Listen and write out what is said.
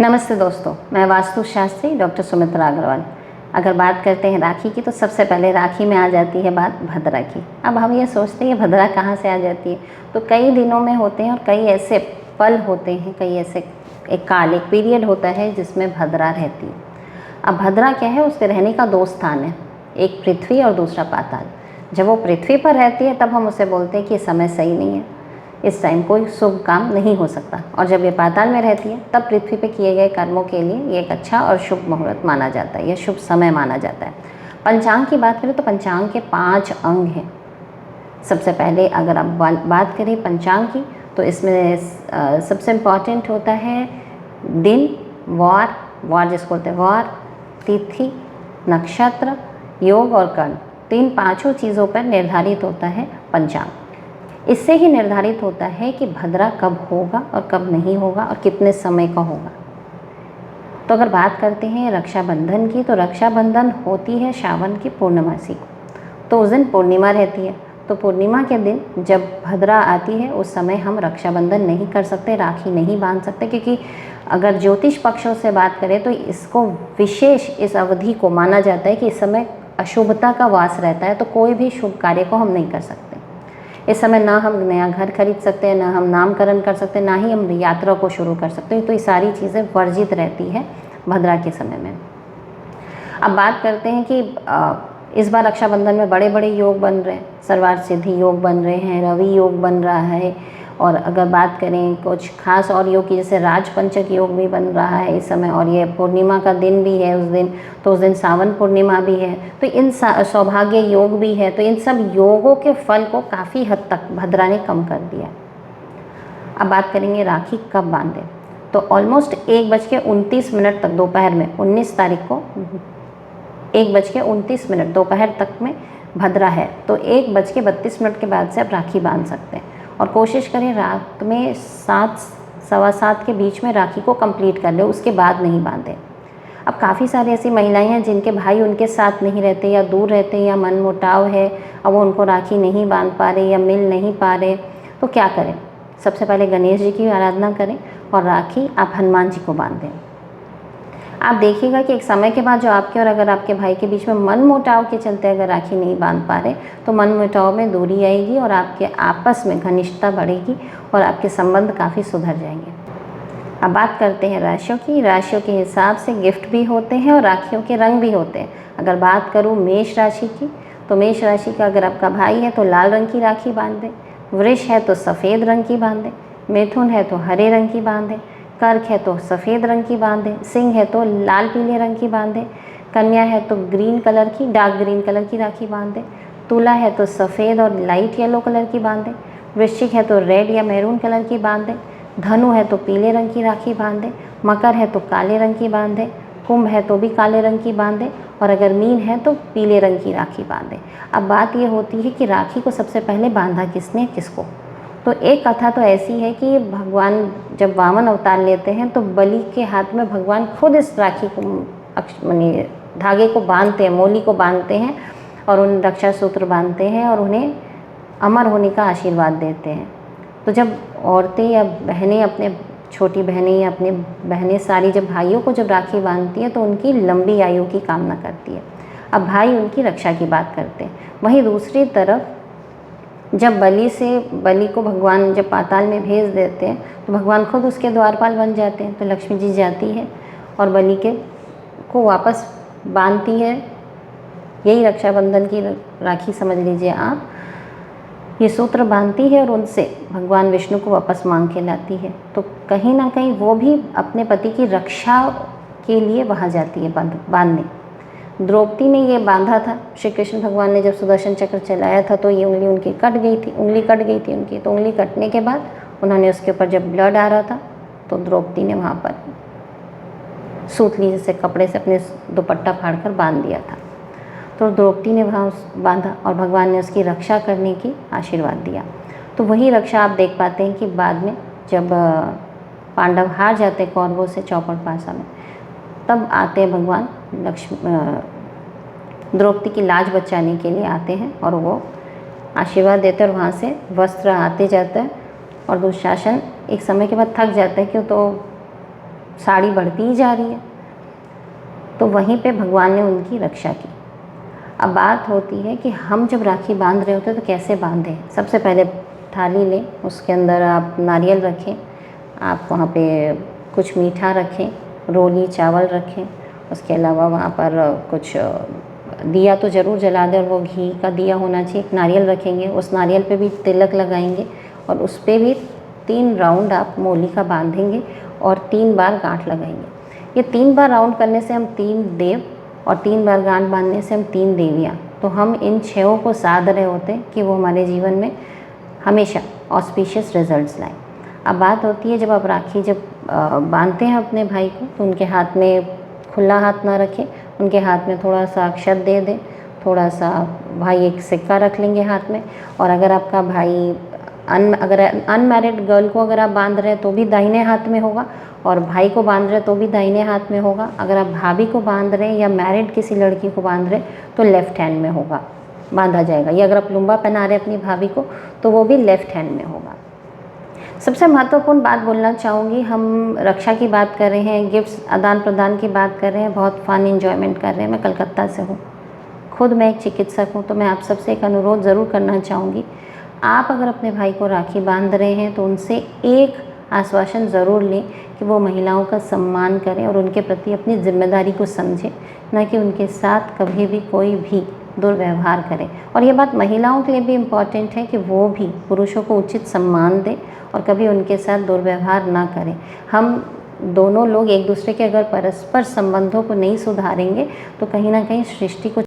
नमस्ते दोस्तों, मैं वास्तु शास्त्री डॉक्टर सुमित्रा अग्रवाल। अगर बात करते हैं राखी की तो सबसे पहले राखी में आ जाती है बात भद्रा की। अब हम ये सोचते हैं भद्रा कहाँ से आ जाती है, तो कई दिनों में होते हैं और कई ऐसे पल होते हैं, कई ऐसे एक काल एक पीरियड होता है जिसमें भद्रा रहती है। अब भद्रा क्या है, उसके रहने का दो स्थान है, एक पृथ्वी और दूसरा पाताल। जब वो पृथ्वी पर रहती है तब हम उसे बोलते हैं कि समय सही नहीं है, इस टाइम कोई शुभ काम नहीं हो सकता। और जब ये पाताल में रहती है तब पृथ्वी पे किए गए कर्मों के लिए ये एक अच्छा और शुभ मुहूर्त माना जाता है, यह शुभ समय माना जाता है। पंचांग की बात करें तो पंचांग के 5 अंग हैं। सबसे पहले अगर आप बात करें पंचांग की तो इसमें सबसे इम्पॉर्टेंट होता है दिन, वार जिसको बोलते हैं वार, तिथि, नक्षत्र, योग और कर्ण। तो इन 5 चीज़ों पर निर्धारित होता है पंचांग। इससे ही निर्धारित होता है कि भद्रा कब होगा और कब नहीं होगा और कितने समय का होगा। तो अगर बात करते हैं रक्षाबंधन की, तो रक्षाबंधन होती है श्रावण की पूर्णमासी को, तो उस दिन पूर्णिमा रहती है। तो पूर्णिमा के दिन जब भद्रा आती है उस समय हम रक्षाबंधन नहीं कर सकते, राखी नहीं बांध सकते, क्योंकि अगर ज्योतिष पक्षों से बात करें तो इसको विशेष इस अवधि को माना जाता है कि इस समय अशुभता का वास रहता है, तो कोई भी शुभ कार्य को हम नहीं कर सकते। इस समय ना हम नया घर खरीद सकते हैं, ना हम नामकरण कर सकते हैं, ना ही हम यात्रा को शुरू कर सकते हैं। तो ये सारी चीज़ें वर्जित रहती है भद्रा के समय में। अब बात करते हैं कि इस बार रक्षाबंधन में बड़े बड़े योग बन रहे हैं, सर्वार्थ सिद्धि योग बन रहे हैं, रवि योग बन रहा है, और अगर बात करें कुछ खास और योग की, जैसे राजपंचक योग भी बन रहा है इस समय, और ये पूर्णिमा का दिन भी है उस दिन, तो उस दिन सावन पूर्णिमा भी है, तो इन सौभाग्य योग भी है। तो इन सब योगों के फल को काफ़ी हद तक भद्रा ने कम कर दिया। अब बात करेंगे राखी कब बांधें, तो ऑलमोस्ट 1:29 तक दोपहर में 19 तारीख को 1:29 दोपहर तक में भद्रा है, तो 1:32 के बाद से आप राखी बांध सकते हैं। और कोशिश करें रात में 7 सवा 7 के बीच में राखी को कंप्लीट कर ले, उसके बाद नहीं बांधें। अब काफ़ी सारी ऐसी महिलाएं हैं जिनके भाई उनके साथ नहीं रहते, या दूर रहते हैं, या मनमुटाव है, अब वो उनको राखी नहीं बांध पा रहे या मिल नहीं पा रहे, तो क्या करें? सबसे पहले गणेश जी की आराधना करें और राखी आप हनुमान जी को बांध दें। आप देखिएगा कि एक समय के बाद जो आपके और अगर आपके भाई के बीच में मनमुटाव के चलते अगर राखी नहीं बांध पा रहे, तो मनमुटाव में दूरी आएगी और आपके आपस में घनिष्ठता बढ़ेगी और आपके संबंध काफ़ी सुधर जाएंगे। अब बात करते हैं राशियों की। राशियों के हिसाब से गिफ्ट भी होते हैं और राखियों के रंग भी होते हैं। अगर बात करूँ मेष राशि की, तो मेष राशि का अगर आपका भाई है तो लाल रंग की राखी बांध दें, वृष है तो सफ़ेद रंग की बांधें, मिथुन है तो हरे रंग की बांधें, कर्क है तो सफ़ेद रंग की बांधें, सिंह है तो लाल पीले रंग की बांधें, कन्या है तो ग्रीन कलर की, डार्क ग्रीन कलर की राखी बांधें, तुला है तो सफ़ेद और लाइट येलो कलर की बांधें, वृश्चिक है तो रेड या मैरून कलर की बांधें, धनु है तो पीले रंग की राखी बांधें, मकर है तो काले रंग की बांधें, कुंभ है तो भी काले रंग की बांधें, और अगर मीन है तो पीले रंग की राखी बांधें। अब बात ये होती है कि राखी को सबसे पहले बांधा किसने, किसको? तो एक कथा तो ऐसी है कि भगवान जब वामन अवतार लेते हैं तो बलि के हाथ में भगवान खुद इस राखी को माने धागे को बांधते हैं, मोली को बांधते हैं और उन रक्षा सूत्र बांधते हैं और उन्हें अमर होने का आशीर्वाद देते हैं। तो जब औरतें या बहनें अपने छोटी बहनें या अपने बहनें सारी जब भाइयों को जब राखी बांधती हैं तो उनकी लंबी आयु की कामना करती है। अब भाई उनकी रक्षा की बात करते हैं। वहीं दूसरी तरफ जब बलि को भगवान जब पाताल में भेज देते हैं तो भगवान खुद उसके द्वारपाल बन जाते हैं। तो लक्ष्मी जी जाती है और बलि को वापस बांधती है। यही रक्षाबंधन की राखी समझ लीजिए आप, ये सूत्र बांधती है और उनसे भगवान विष्णु को वापस मांग के लाती है। तो कहीं ना कहीं वो भी अपने पति की रक्षा के लिए वहाँ जाती है बांधने। द्रौपदी ने ये बांधा था, श्री कृष्ण भगवान ने जब सुदर्शन चक्र चलाया था तो ये उंगली उनकी कट गई थी, उंगली कट गई थी उनकी। तो उंगली कटने के बाद उन्होंने उसके ऊपर जब ब्लड आ रहा था तो द्रौपदी ने वहाँ पर सूतली जैसे कपड़े से अपने दुपट्टा फाड़कर बांध दिया था। तो द्रौपदी ने वहाँ बांधा और भगवान ने उसकी रक्षा करने की आशीर्वाद दिया। तो वही रक्षा आप देख पाते हैं कि बाद में जब पांडव हार जाते कौरवों से चौपड़ पासा में, तब आते हैं भगवान द्रौपदी की लाज बचाने के लिए आते हैं और वो आशीर्वाद देते हैं और वहाँ से वस्त्र आते जाता है। और दुशासन एक समय के बाद थक जाता है, क्यों तो साड़ी बढ़ती ही जा रही है। तो वहीं पे भगवान ने उनकी रक्षा की। अब बात होती है कि हम जब राखी बांध रहे होते हैं तो कैसे बांधें। सबसे पहले थाली लें, उसके अंदर आप नारियल रखें, आप वहाँ पे कुछ मीठा रखें, रोली चावल रखें, उसके अलावा वहाँ पर कुछ दिया तो ज़रूर जला दें और वो घी का दिया होना चाहिए। एक नारियल रखेंगे, उस नारियल पे भी तिलक लगाएंगे और उस पे भी 3 राउंड आप मोली का बांधेंगे और 3 बार गांठ लगाएंगे। ये 3 बार राउंड करने से हम 3 देव और 3 बार गांठ बांधने से हम 3 देवियाँ, तो हम इन 6 को साध रहे होते हैं कि वो हमारे जीवन में हमेशा ऑस्पिशियस रिजल्ट्स लाएँ। अब बात होती है जब आप राखी जब बांधते हैं अपने भाई को तो उनके हाथ में खुला हाथ ना रखें, उनके हाथ में थोड़ा सा अक्षत दे दें, थोड़ा सा भाई एक सिक्का रख लेंगे हाथ में। और अगर आपका भाई अगर अनमैरिड गर्ल को अगर आप बांध रहे हैं तो भी दाहिने हाथ में होगा और भाई को बांध रहे हैं तो भी दाहिने हाथ में होगा। अगर आप भाभी को बांध रहे हैं या मैरिड किसी लड़की को बांध रहे हैं तो लेफ़्ट हैंड में होगा, बांधा जाएगा। या अगर आप लुम्बा पहना रहे हैं अपनी भाभी को तो वो भी लेफ़्ट हैंड में होगा। सबसे महत्वपूर्ण बात बोलना चाहूँगी, हम रक्षा की बात कर रहे हैं, गिफ्ट्स आदान प्रदान की बात कर रहे हैं, बहुत फ़न एंजॉयमेंट कर रहे हैं। मैं कलकत्ता से हूँ, खुद मैं एक चिकित्सक हूँ, तो मैं आप सबसे एक अनुरोध ज़रूर करना चाहूँगी। आप अगर अपने भाई को राखी बांध रहे हैं तो उनसे एक आश्वासन ज़रूर लें कि वो महिलाओं का सम्मान करें और उनके प्रति अपनी जिम्मेदारी को समझें, न कि उनके साथ कभी भी कोई भी दुर्व्यवहार करें। और ये बात महिलाओं के लिए भी इम्पॉर्टेंट है कि वो भी पुरुषों को उचित सम्मान दें और कभी उनके साथ दुर्व्यवहार ना करें। हम दोनों लोग एक दूसरे के अगर परस्पर संबंधों को नहीं सुधारेंगे तो कहीं ना कहीं सृष्टि को